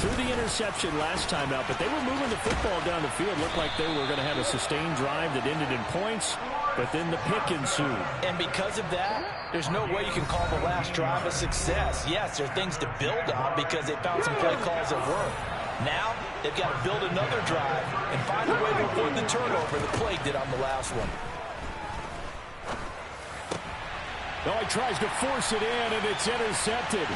threw the interception last time out, but they were moving the football down the field. Looked like they were going to have a sustained drive that ended in points, but then the pick ensued. And because of that, there's no way you can call the last drive a success. Yes, there are things to build on because they found some play calls that work. Now, they've got to build another drive and find a way to avoid the turnover the play did on the last one. No, he tries to force it in, and it's intercepted.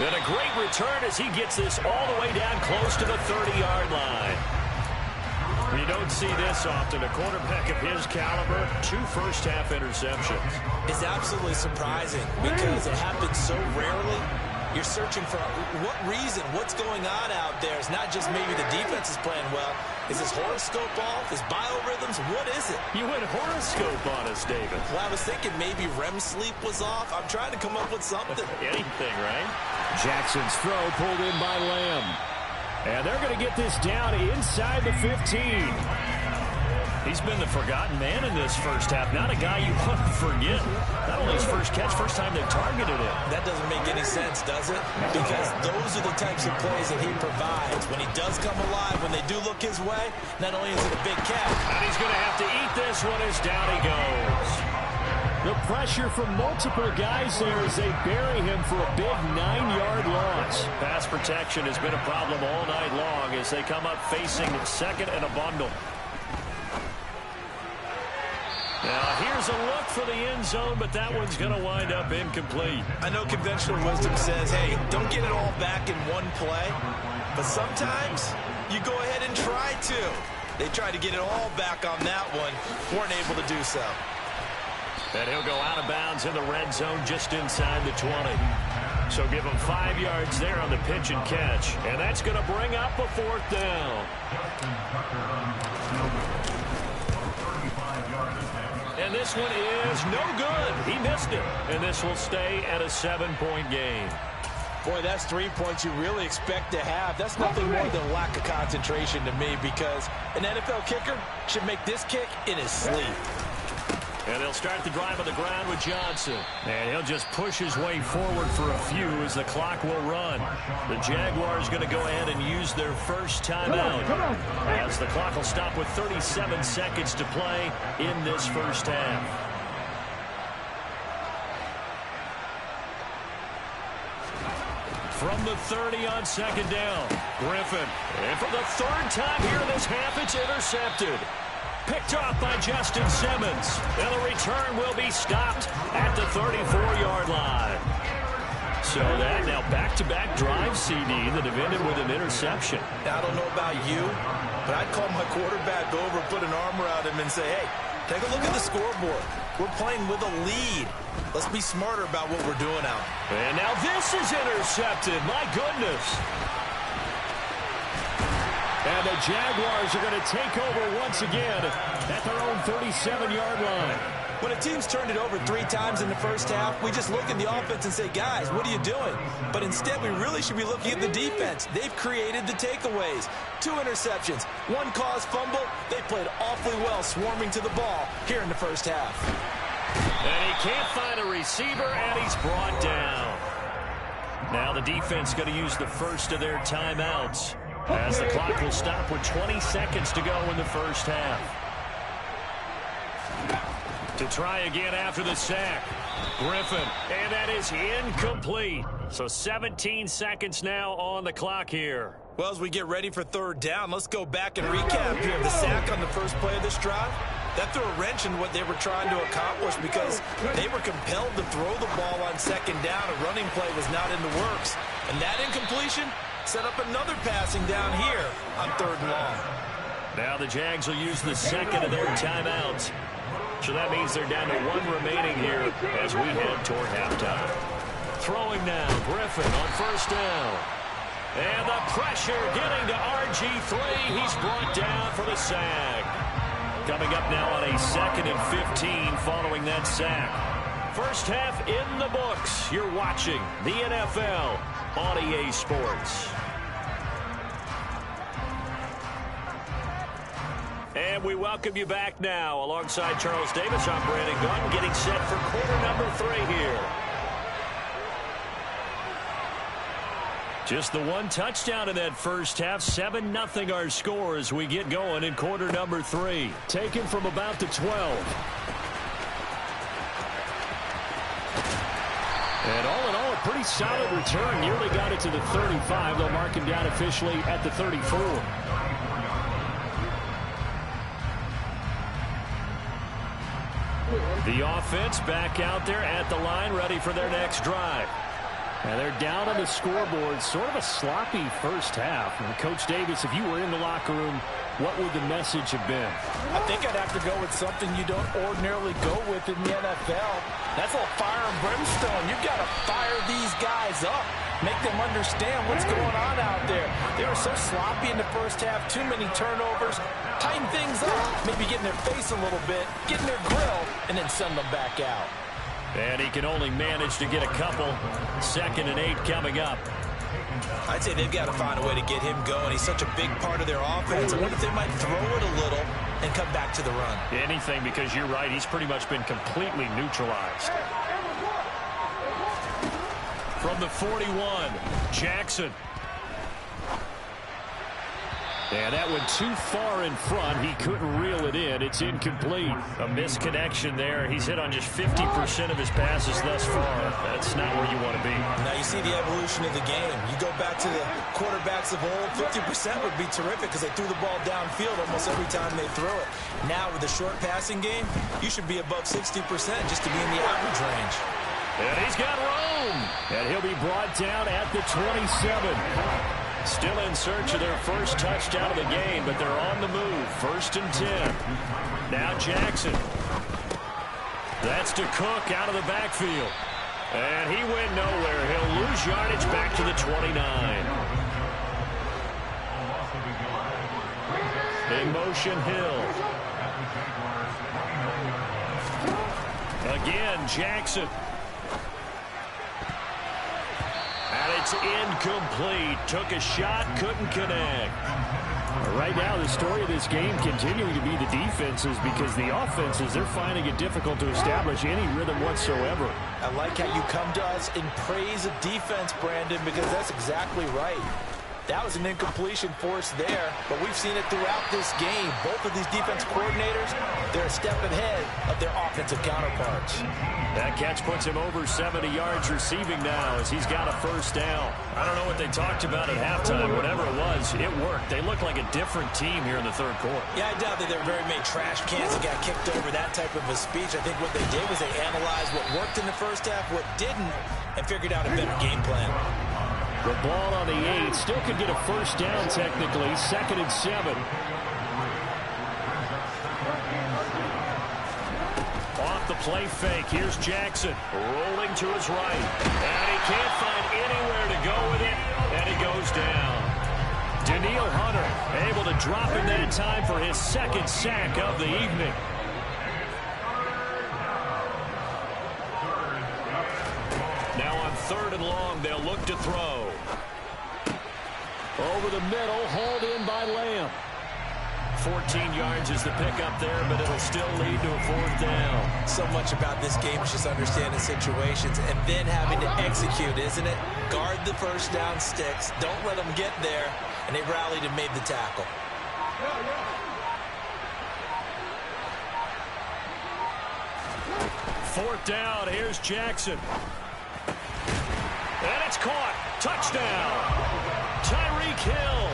And a great return as he gets this all the way down close to the 30-yard line. You don't see this often. A quarterback of his caliber, 2 first-half interceptions. It's absolutely surprising because it happens so rarely. You're searching for what reason, what's going on out there. It's not just maybe the defense is playing well. Is his horoscope off? His biorhythms? What is it? You went horoscope on us, David. Well, I was thinking maybe REM sleep was off. I'm trying to come up with something. Anything, right? Jackson's throw pulled in by Lamb. And they're going to get this down inside the 15. He's been the forgotten man in this first half. Not a guy you want to forget. Not only his first catch, first time they've targeted him. That doesn't make any sense, does it? Because those are the types of plays that he provides. When he does come alive, when they do look his way, not only is it a big catch. And he's going to have to eat this one as down he goes. The pressure from multiple guys there as they bury him for a big 9-yard loss. Pass protection has been a problem all night long as they come up facing second and a bundle. Now, here's a look for the end zone, but that one's going to wind up incomplete. I know conventional wisdom says, hey, don't get it all back in one play. But sometimes you go ahead and try to. They tried to get it all back on that one. Weren't able to do so. And he'll go out of bounds in the red zone just inside the 20. So give him 5 yards there on the pitch and catch. And that's going to bring up a 4th down. And this one is no good. He missed it. And this will stay at a 7-point game. Boy, that's 3 points you really expect to have. That's nothing more than a lack of concentration to me because an NFL kicker should make this kick in his sleep. And they'll start the drive on the ground with Johnson. And he'll just push his way forward for a few as the clock will run. The Jaguars going to go ahead and use their first timeout as the clock will stop with 37 seconds to play in this first half. From the 30 on second down, Griffin. And for the 3rd time here in this half, it's intercepted. Picked off by Justin Simmons. And the return will be stopped at the 34-yard line. So that now back-to-back drive CD that have ended with an interception. Now, I don't know about you, but I'd call my quarterback over, put an arm around him, and say, hey, take a look at the scoreboard. We're playing with a lead. Let's be smarter about what we're doing out. And now this is intercepted. My goodness. And the Jaguars are going to take over once again at their own 37-yard line. When a team's turned it over 3 times in the first half, we just look at the offense and say, guys, what are you doing? But instead, we really should be looking at the defense. They've created the takeaways. 2 interceptions, 1 caused fumble. They played awfully well swarming to the ball here in the first half. And he can't find a receiver, and he's brought down. Now the defense going to use the first of their timeouts as the clock will stop with 20 seconds to go in the first half. To try again after the sack, Griffin, and that is incomplete. So 17 seconds now on the clock here. Well, as we get ready for 3rd down, let's go back and recap here. The sack on the first play of this drive, that threw a wrench in what they were trying to accomplish because they were compelled to throw the ball on 2nd down. A running play was not in the works. And that incompletion set up another passing down here on 3rd and long. Now the Jags will use the second of their timeouts. So that means they're down to 1 remaining here as we head toward halftime. Throwing now, Griffin on 1st down. And the pressure getting to RG3. He's brought down for the sack. Coming up now on a 2nd and 15 following that sack. First half in the books. You're watching the NFL on EA Sports. And we welcome you back now. Alongside Charles Davis, I'm Brandon Gunn, getting set for quarter number 3 here. Just the one touchdown in that first half. 7-0 our score as we get going in quarter number 3. Taken from about the 12. And all in all, a pretty solid return. Nearly got it to the 35. They'll mark him down officially at the 34. The offense back out there at the line, ready for their next drive. And they're down on the scoreboard. Sort of a sloppy first half. And Coach Davis, if you were in the locker room, what would the message have been? I think I'd have to go with something you don't ordinarily go with in the NFL. That's a little fire and brimstone. You've got to fire these guys up. Make them understand what's going on out there. They were so sloppy in the first half. Too many turnovers. Tighten things up. Maybe get in their face a little bit. Get in their grill. And then send them back out. And he can only manage to get a couple. 2nd and 8 coming up. I'd say they've got to find a way to get him going. He's such a big part of their offense. I wonder if they might throw it a little and come back to the run. Anything, because you're right. He's pretty much been completely neutralized. From the 41, Jackson. And that went too far in front. He couldn't reel it in. It's incomplete. A misconnection there. He's hit on just 50% of his passes thus far. That's not where you want to be. Now you see the evolution of the game. You go back to the quarterbacks of old, 50% would be terrific because they threw the ball downfield almost every time they threw it. Now with the short passing game, you should be above 60% just to be in the average range. And he's got room. And he'll be brought down at the 27. Still in search of their first touchdown of the game, but they're on the move. 1st and 10. Now Jackson. That's to Cook out of the backfield. And he went nowhere. He'll lose yardage back to the 29. In motion, Hill. Again, Jackson. And it's incomplete. Took a shot, couldn't connect. Right now, the story of this game continuing to be the defenses, because the offenses, they're finding it difficult to establish any rhythm whatsoever. I like how you come to us in praise of defense, Brandon, because that's exactly right. That was an incompletion forced there, but we've seen it throughout this game. Both of these defense coordinators, they're a step ahead of their offensive counterparts. That catch puts him over 70 yards receiving now as he's got a first down. I don't know what they talked about at halftime. Whatever it was, it worked. They look like a different team here in the third quarter. Yeah, I doubt that there were very many trash cans that got kicked over that type of a speech. I think what they did was they analyzed what worked in the first half, what didn't, and figured out a better game plan. The ball on the 8. Still could get a first down technically. 2nd and 7. Off the play fake. Here's Jackson. Rolling to his right. And he can't find anywhere to go with it. And he goes down. Daniil Hunter able to drop him that time for his 2nd sack of the evening. Now on 3rd and long, they'll look to throw. Over the middle, hauled in by Lamb. 14 yards is the pickup there, but it'll still lead to a 4th down. So much about this game is just understanding situations and then having to execute, isn't it? Guard the first down sticks. Don't let them get there. And they rallied and made the tackle. Fourth down. Here's Jackson. And it's caught. Touchdown. Tyreek Hill.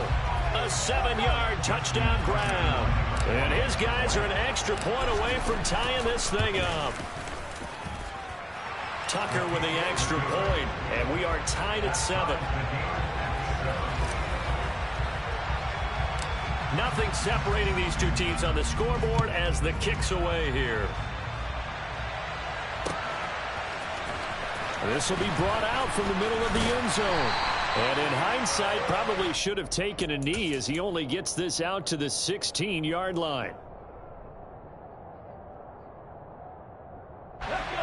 A 7-yard touchdown grab. And his guys are an extra point away from tying this thing up. Tucker with the extra point. And we are tied at 7. Nothing separating these two teams on the scoreboard as the kick's away here. This will be brought out from the middle of the end zone. And in hindsight, probably should have taken a knee as he only gets this out to the 16-yard line.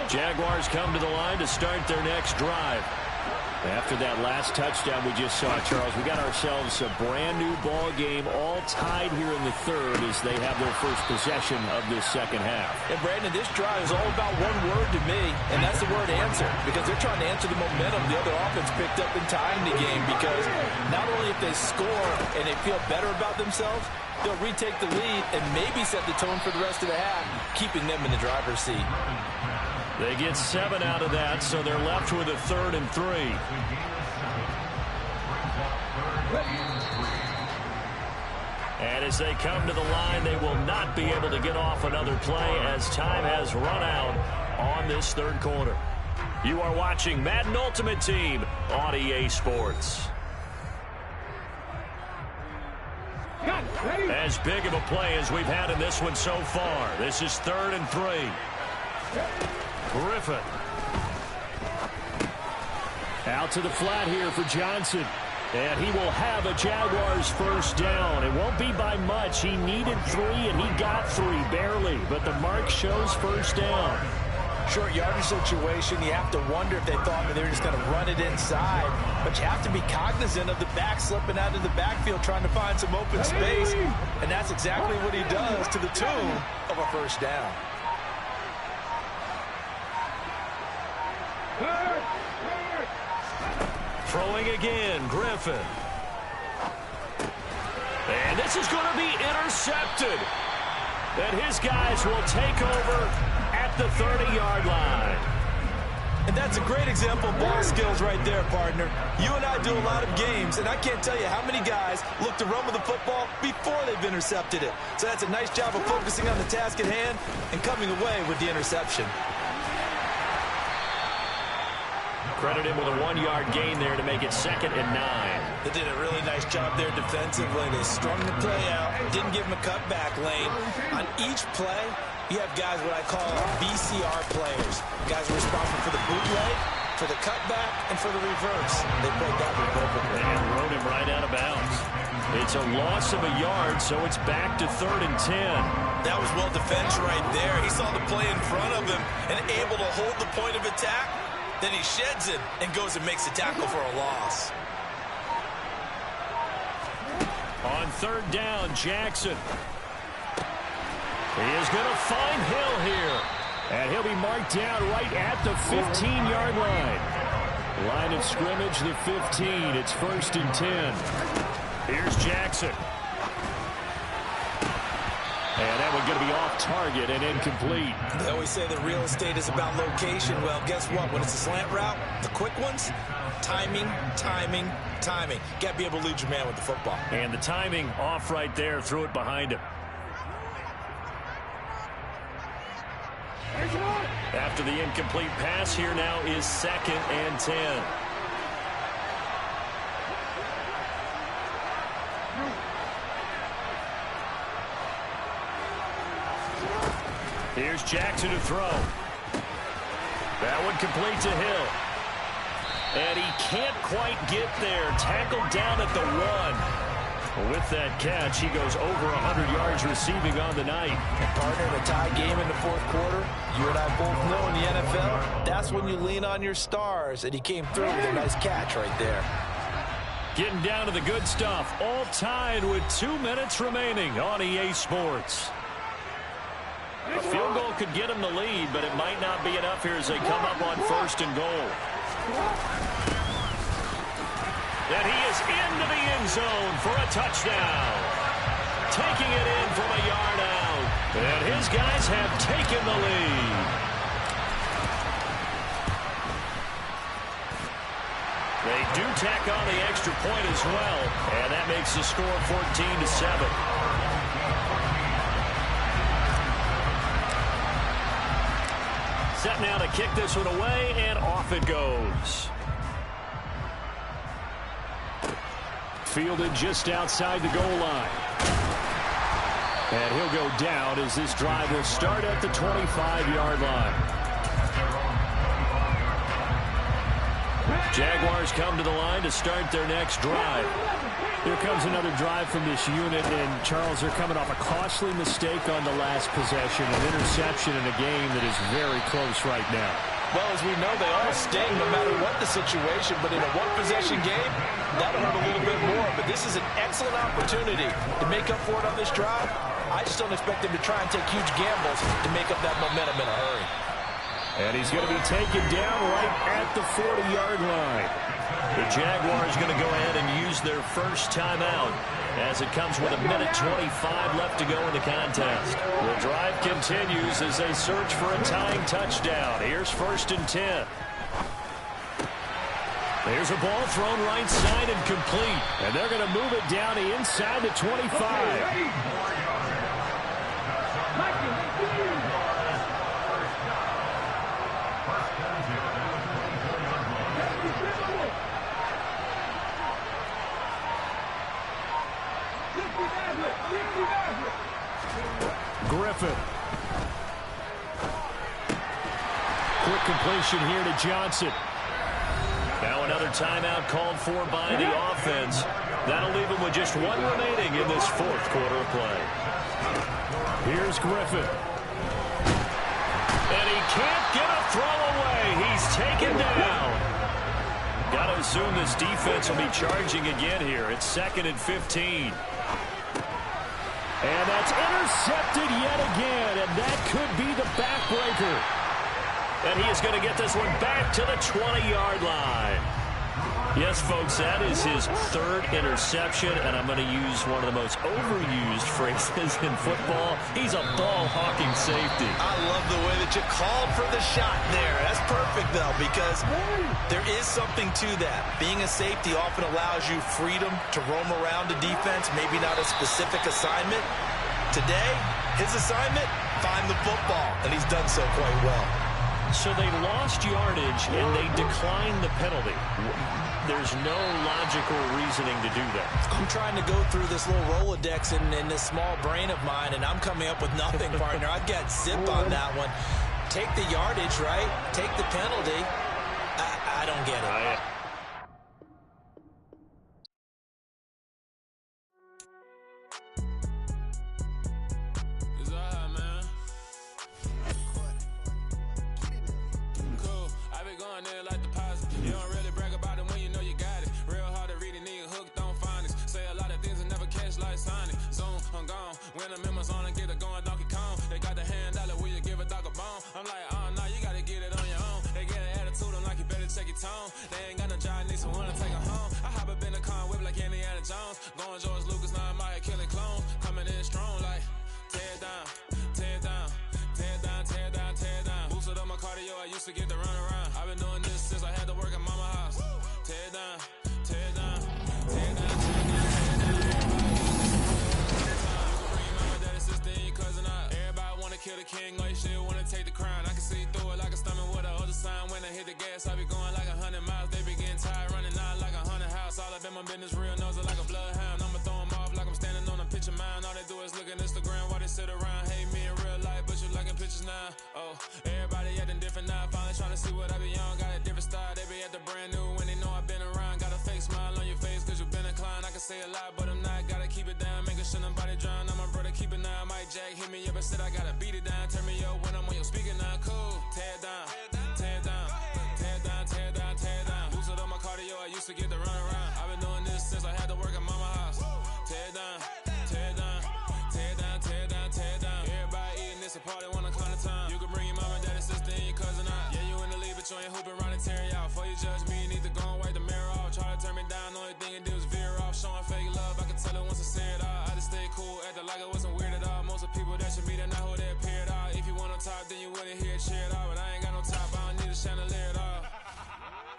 Jaguars come to the line to start their next drive. After that last touchdown we just saw, Charles, we got ourselves a brand new ball game, all tied here in the third as they have their first possession of this second half. And Brandon, this drive is all about one word to me, and that's the word answer, because they're trying to answer the momentum the other offense picked up in tying the game, because not only if they score and they feel better about themselves, they'll retake the lead and maybe set the tone for the rest of the half, keeping them in the driver's seat. They get 7 out of that, so they're left with a 3rd and 3. And as they come to the line, they will not be able to get off another play as time has run out on this third quarter. You are watching Madden Ultimate Team on EA Sports. As big of a play as we've had in this one so far. This is 3rd and 3. Griffin. Out to the flat here for Johnson. And he will have a Jaguars first down. It won't be by much. He needed 3, and he got 3, barely. But the mark shows first down. Short yardage situation, you have to wonder if they thought that they were just going to run it inside. But you have to be cognizant of the back slipping out of the backfield trying to find some open space. And that's exactly what he does to the tune of a first down. Throwing again, Griffin. And this is going to be intercepted. And his guys will take over at the 30-yard line. And that's a great example of ball skills right there, partner. You and I do a lot of games, and I can't tell you how many guys look to run with the football before they've intercepted it. So that's a nice job of focusing on the task at hand and coming away with the interception. Credit him with a 1-yard gain there to make it 2nd and 9. They did a really nice job there defensively. They strung the play out, didn't give him a cutback lane. On each play, you have guys what I call BCR players. Guys are responsible for the bootleg, for the cutback, and for the reverse. They played that one perfectly. And rode him right out of bounds. It's a loss of a yard, so it's back to 3rd and 10. That was well defense right there. He saw the play in front of him and able to hold the point of attack. Then he sheds it and goes and makes a tackle for a loss. On 3rd down, Jackson. He is going to find Hill here. And he'll be marked down right at the 15-yard line. Line of scrimmage, the 15. It's 1st and 10. Here's Jackson. And that one going to be off target and incomplete. They always say that real estate is about location. Well, guess what? When it's a slant route, the quick ones, timing, timing, timing. Got to be able to lead your man with the football. And the timing off right there. Threw it behind him. After the incomplete pass, here now is 2nd and 10. Here's Jackson to throw. That one complete to Hill. And he can't quite get there. Tackled down at the 1. With that catch, he goes over 100 yards receiving on the night. And partner, in a tie game in the 4th quarter, you and I both know in the NFL, that's when you lean on your stars. And he came through with a nice catch right there. Getting down to the good stuff. All tied with 2 minutes remaining on EA Sports. A field goal could get him the lead, but it might not be enough here as they come up on 1st and goal. And he is into the end zone for a touchdown. Taking it in from a yard out. And his guys have taken the lead. They do tack on the extra point as well. And that makes the score 14-7. Set now to kick this one away, and off it goes. Fielded just outside the goal line. And he'll go down as this drive will start at the 25-yard line. Jaguars come to the line to start their next drive. Here comes another drive from this unit, and Charles, they're coming off a costly mistake on the last possession, an interception in a game that is very close right now. Well, as we know, they all sting no matter what the situation, but in a one-possession game, that'll hurt a little bit more. But this is an excellent opportunity to make up for it on this drive. I just don't expect them to try and take huge gambles to make up that momentum in a hurry. And he's going to be taken down right at the 40-yard line. The Jaguars going to go ahead and use their first timeout as it comes with 1:25 left to go in the contest. The drive continues as they search for a tying touchdown. Here's 1st and 10. There's a ball thrown right side and complete. And they're going to move it down the inside the 25. Griffin. Quick completion here to Johnson. Now another timeout called for by the offense. That'll leave him with just one remaining in this 4th quarter of play. Here's Griffin. And he can't get a throw away. He's taken down. Got to assume this defense will be charging again here. It's 2nd and 15. And that's intercepted yet again, and that could be the backbreaker. And he is going to get this one back to the 20-yard line. Yes, folks, that is his 3rd interception, and I'm going to use one of the most overused phrases in football. He's a ball-hawking safety. I love the way that you called for the shot there. That's perfect, though, because there is something to that. Being a safety often allows you freedom to roam around the defense, maybe not a specific assignment. Today, his assignment, find the football, and he's done so quite well. So they lost yardage, and they declined the penalty. There's no logical reasoning to do that. I'm trying to go through this little Rolodex in this small brain of mine, and I'm coming up with nothing, partner. I got zip on that one. Take the yardage, right? Take the penalty. I don't get it. When I'm in my zone and get it going Donkey Kong, they got the hand out like, will you give a dog a bone? I'm like, oh, no, you gotta get it on your own. They get an attitude, I'm like, you better check your tone. They ain't got no job, need someone to take her home. I hop up in the car and whip like Indiana Jones. Going George Lucas, now I'm out here killing clones. Coming in strong like, tear down, tear down, tear down, tear down, tear down. Boosted up my cardio, I used to get the run around. I've been doing this since I had to work at mama house. Tear down, tear down, tear down, tear down. Kill the king, like shit, wanna take the crown. I can see through it like a stomach with a other sign. When I hit the gas, I be going like 100 miles. They be getting tired, running out like 100 house. All up in my business, real nose like a bloodhound. I'ma throw them off like I'm standing on a picture mound. All they do is look at Instagram while they sit around. Hate me in real life, but you liking pictures now. Oh, everybody acting different now. Finally trying to see what I be on. Got a different style, they be at the brand new when they know I've been around. Got a fake smile on your face cause you been inclined. I can say a lot, but I'm not. Gotta keep it down, making sure nobody drown. I'm my brother, keep it now. Mike Jack hit me up and said I gotta beat it down. Turn me up when I'm on your speaker now. Cool, tear down, tear down, tear down, tear down, tear down. Boosted up my cardio, I used to get the run around. I've been doing this since I had to work at mama house. Tear down, tear down, tear down, tear down, tear down. Everybody eating this a party, wanna climb the time. You can bring your mama, daddy, sister, and your cousin out. Yeah, you in the lead, but you ain't hooping around and tear out. Before you judge me, you need to go and wipe the mirror off. Try to turn me down, only thing you do is veer off. Showing fake love, I can tell it once I say it all. I just stay cool, acting like it wasn't weird at all. Most of the people that you meet are not who they appear at all. If you want on top, then you wouldn't hear it cheer at all. But I ain't got no top, I don't need a chandelier at all.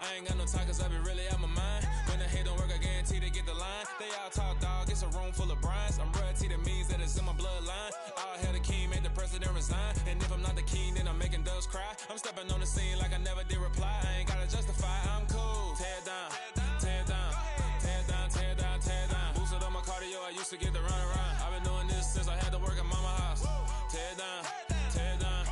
I ain't got no talk cause I be really out my mind. When the hate don't work, I guarantee they get the line. They all talk dog, it's a room full of brines. I'm royalty, that means that it's in my bloodline. All hell the king, make the president resign. And if I'm not the king, then I'm making doves cry. I'm stepping on the scene like I never did reply. I ain't gotta justify, I'm cool. Tear down, tear down, tear down, tear down, tear down. Boosted up my cardio, I used to get the run around. I've been doing this since I had to work at mama house. Tear down, tear down,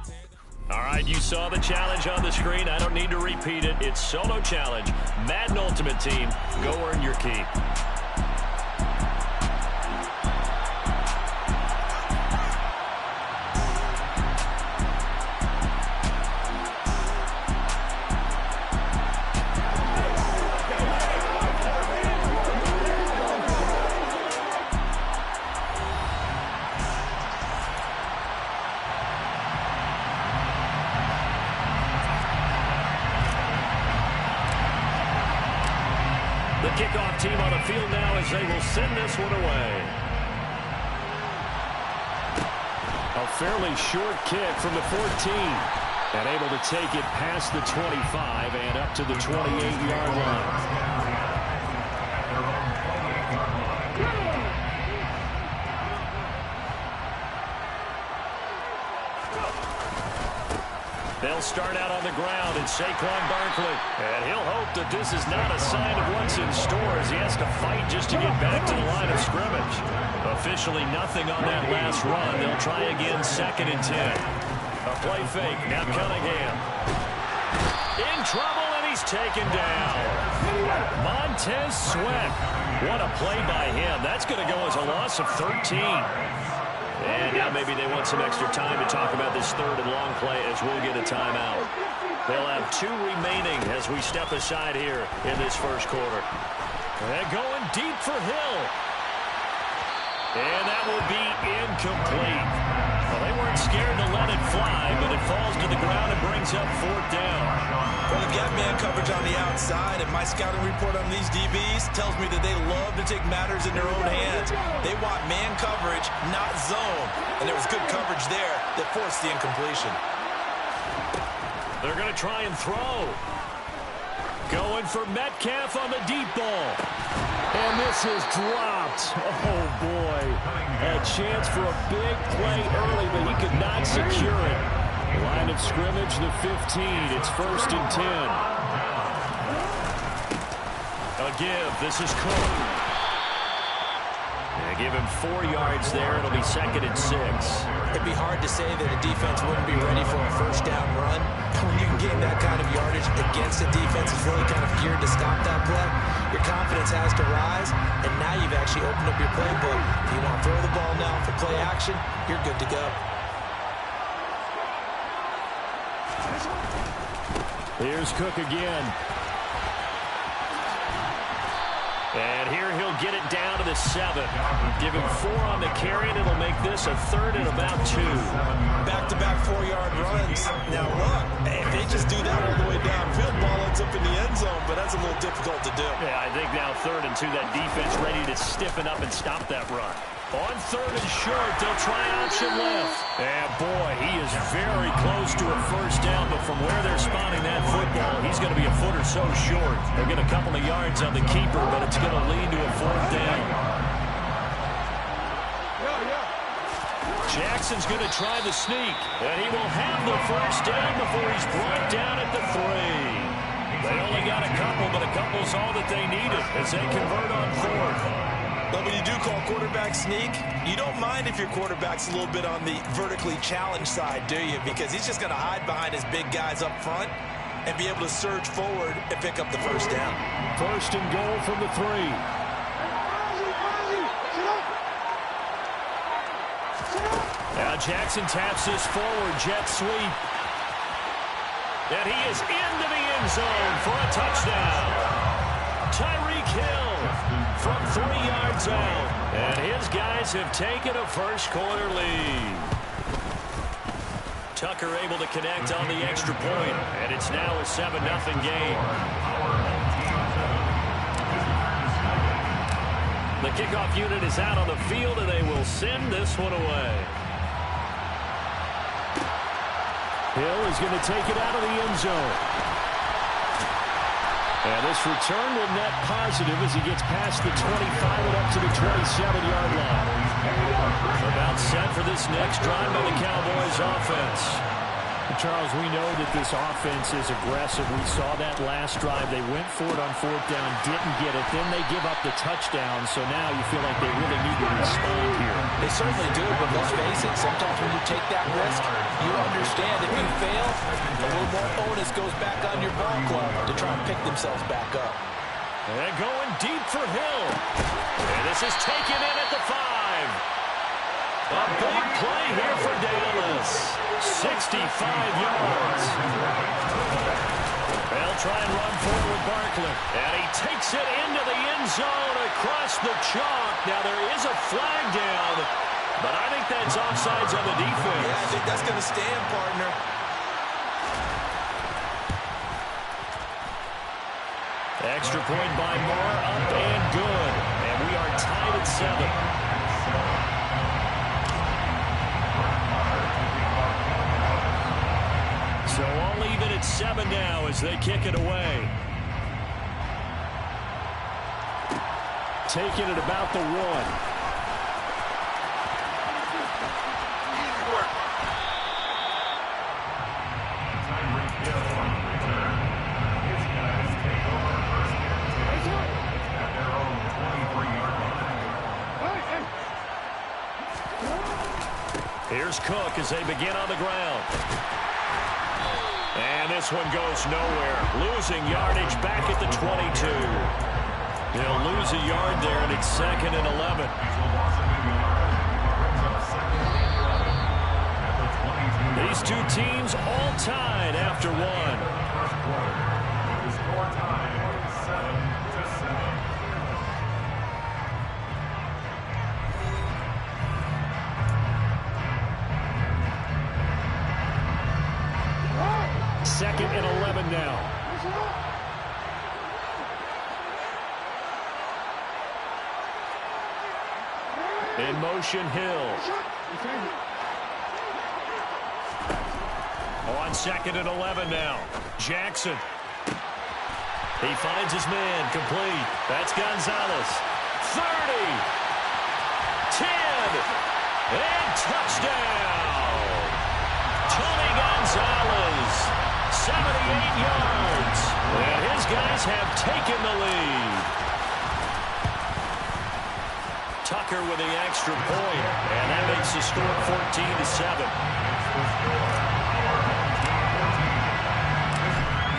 tear down. All right, you saw the challenge on the screen. I don't need to repeat it. It's solo challenge. Madden Ultimate Team, go earn your keep. The kickoff team on the field now as they will send this one away. A fairly short kick from the 14. And able to take it past the 25 and up to the 28-yard line. They'll start out on the ground, and Saquon Barkley. And he'll hope that this is not a sign of what's in store as he has to fight just to get back to the line of scrimmage. Officially nothing on that last run. They'll try again, 2nd and 10. A play fake, now Cunningham. In trouble, and he's taken down. Montez Sweat. What a play by him. That's going to go as a loss of 13. And now maybe they want some extra time to talk about this 3rd and long play as we'll get a timeout. They'll have 2 remaining as we step aside here in this first quarter. And going deep for Hill. And that will be incomplete. Well, they weren't scared to let it fly, but it falls to the ground and brings up 4th down. Well, they've got man coverage on the outside, and my scouting report on these DBs tells me that they love to take matters in their own hands. They want man coverage, not zone. And there was good coverage there that forced the incompletion. They're going to try and throw. Going for Metcalf on the deep ball. And this is dropped. Oh, boy. A chance for a big play early, but he could not secure it. Line of scrimmage, the 15. It's 1st and 10. A give. This is Cook. They give him 4 yards there. It'll be 2nd and 6. It'd be hard to say that a defense wouldn't be ready for a 1st down run. When you can gain that kind of yardage against a defense that's really kind of geared to stop that play, your confidence has to rise, and now you've actually opened up your playbook. If you want to throw the ball now for play action, you're good to go. Here's Cook again. And here he'll get it down to the 7. Give him 4 on the carry, and it'll make this a 3rd and about 2. Back-to-back 4-yard runs. Now look, if they just do that all the way downfield, ball ends up in the end zone, but that's a little difficult to do. Yeah, I think now 3rd and 2, that defense ready to stiffen up and stop that run. On 3rd and short, they'll try option left. And boy, he is very close to a 1st down, but from where they're spotting that football, he's going to be a foot or so short. They'll get a couple of yards on the keeper, but it's going to lead to a 4th down. Jackson's going to try the sneak, and he will have the 1st down before he's brought down at the 3. They only got a couple, but a couple's all that they needed as they convert on 4th. But when you do call quarterback sneak, you don't mind if your quarterback's a little bit on the vertically challenged side, do you? Because he's just going to hide behind his big guys up front and be able to surge forward and pick up the 1st down. 1st and goal from the 3. Now Jackson taps this forward, jet sweep. And he is into the end zone for a touchdown. Tyreek Hill from 3 yards out. And his guys have taken a first quarter lead. Tucker able to connect on the extra point. And it's now a 7-0 game. The kickoff unit is out on the field, and they will send this one away. Hill is going to take it out of the end zone. And this return will net positive as he gets past the 25 and up to the 27-yard line. About set for this next drive by the Cowboys offense. Charles, we know that this offense is aggressive. We saw that last drive. They went for it on 4th down, didn't get it. Then they give up the touchdown, so now you feel like they really need to respond here. They certainly do, but let's face it, sometimes when you take that risk, you understand if you fail, a little more onus goes back on your ball club to try and pick themselves back up. And going deep for Hill. And this is taken in at the 5. A big play here for Dallas. 65 yards. They'll try and run forward with Barkley. And he takes it into the end zone across the chalk. Now there is a flag down, but I think that's offsides on the defense. Yeah, I think that's going to stand, partner. Extra point by Moore, up and good. And we are tied at 7. So all even at 7 now as they kick it away. Taking it about the 1. Here's Cook as they begin on the ground. And this one goes nowhere. Losing yardage back at the 22. They'll lose a yard there, and it's 2nd and 11. These two teams all tied after 1. Second and 11 now. In motion, Hill. On 2nd and 11 now. Jackson. He finds his man, complete. That's Gonzalez. 30. 10. And touchdown. Tony Gonzalez. 78 yards. And his guys have taken the lead. Tucker with the extra point. And that makes the score 14-7.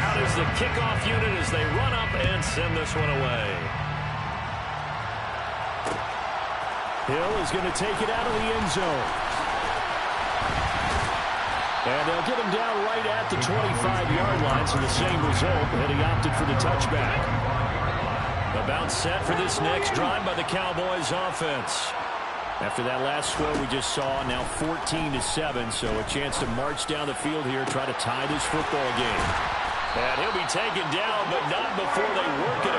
Out is the kickoff unit as they run up and send this one away. Hill is going to take it out of the end zone. And they'll get him down right at the 25-yard line, so the same result, and he opted for the touchback. About set for this next drive by the Cowboys offense. After that last score we just saw, now 14-7, so a chance to march down the field here, try to tie this football game. And he'll be taken down, but not before they work it.